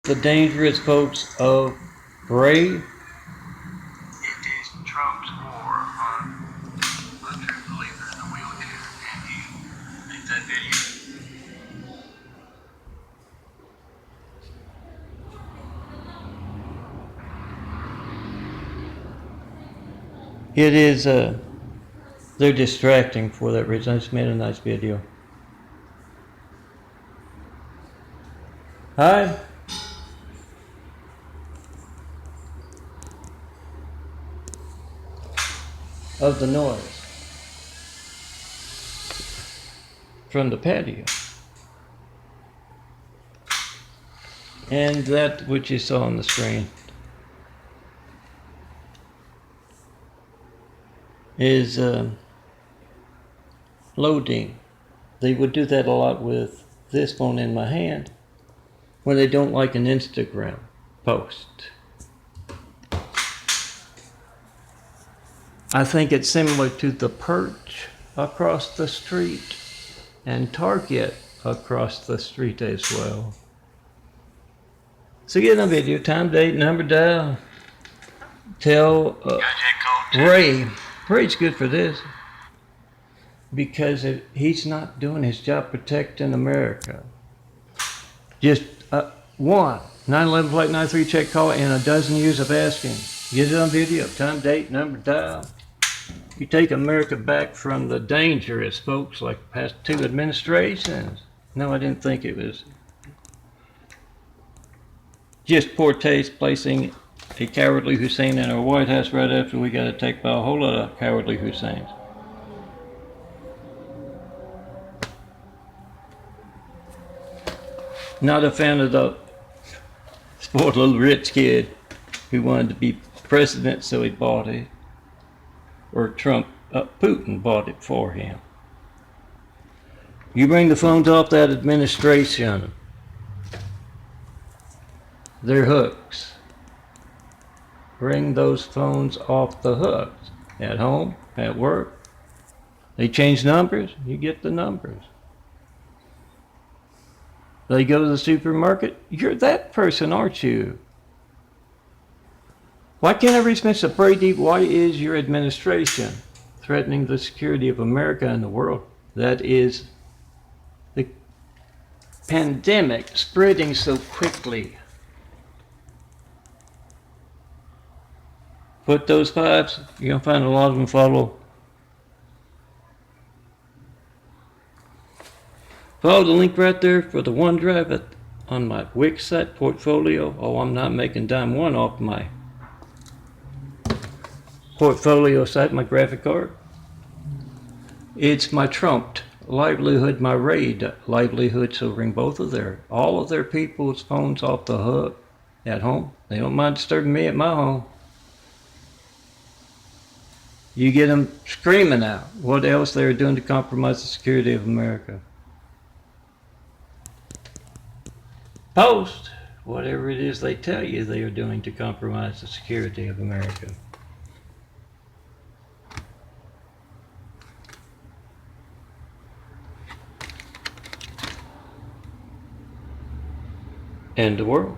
The dangerous folks of Ray. It is Trump's war on a true believer in the wheelchair, and he made that video. It is, they're distracting for that reason. I just made a nice video. Hi. Of the noise from the patio. And that which you saw on the screen is loading. They would do that a lot with this phone in my hand when they don't like an Instagram post. I think it's similar to the Perch across the street and Target across the street as well. So get a video, time, date, number, dial. Tell Ray. Ray's good for this because he's not doing his job protecting America. Just one 911 flight 93 check call and a dozen years of asking. Get it on video, time, date, number, dial. You take America back from the dangerous folks like the past two administrations. No, I didn't think it was just poor taste placing a cowardly Hussein in our White House right after we got attacked by a whole lot of cowardly Husseins. Not a fan of the spoiled little rich kid who wanted to be president, so he bought it. Or Putin bought it for him. You bring the phones off that administration, they're hooks. Bring those phones off the hooks. At home, at work. They change numbers, you get the numbers. They go to the supermarket, you're that person, aren't you? Why can't I reach Mr. Brady? Why is your administration threatening the security of America and the world? That is the pandemic spreading so quickly. Put those fives, you're going to find a lot of them follow. Follow the link right there for the OneDrive on my Wix site portfolio. Oh, I'm not making dime one off my portfolio site, my graphic card. It's my trumped livelihood, my raid livelihood, so bring all of their people's phones off the hook at home. They don't mind disturbing me at my home. You get them screaming out what else they're doing to compromise the security of America. Post whatever it is they tell you they are doing to compromise the security of America. And the world.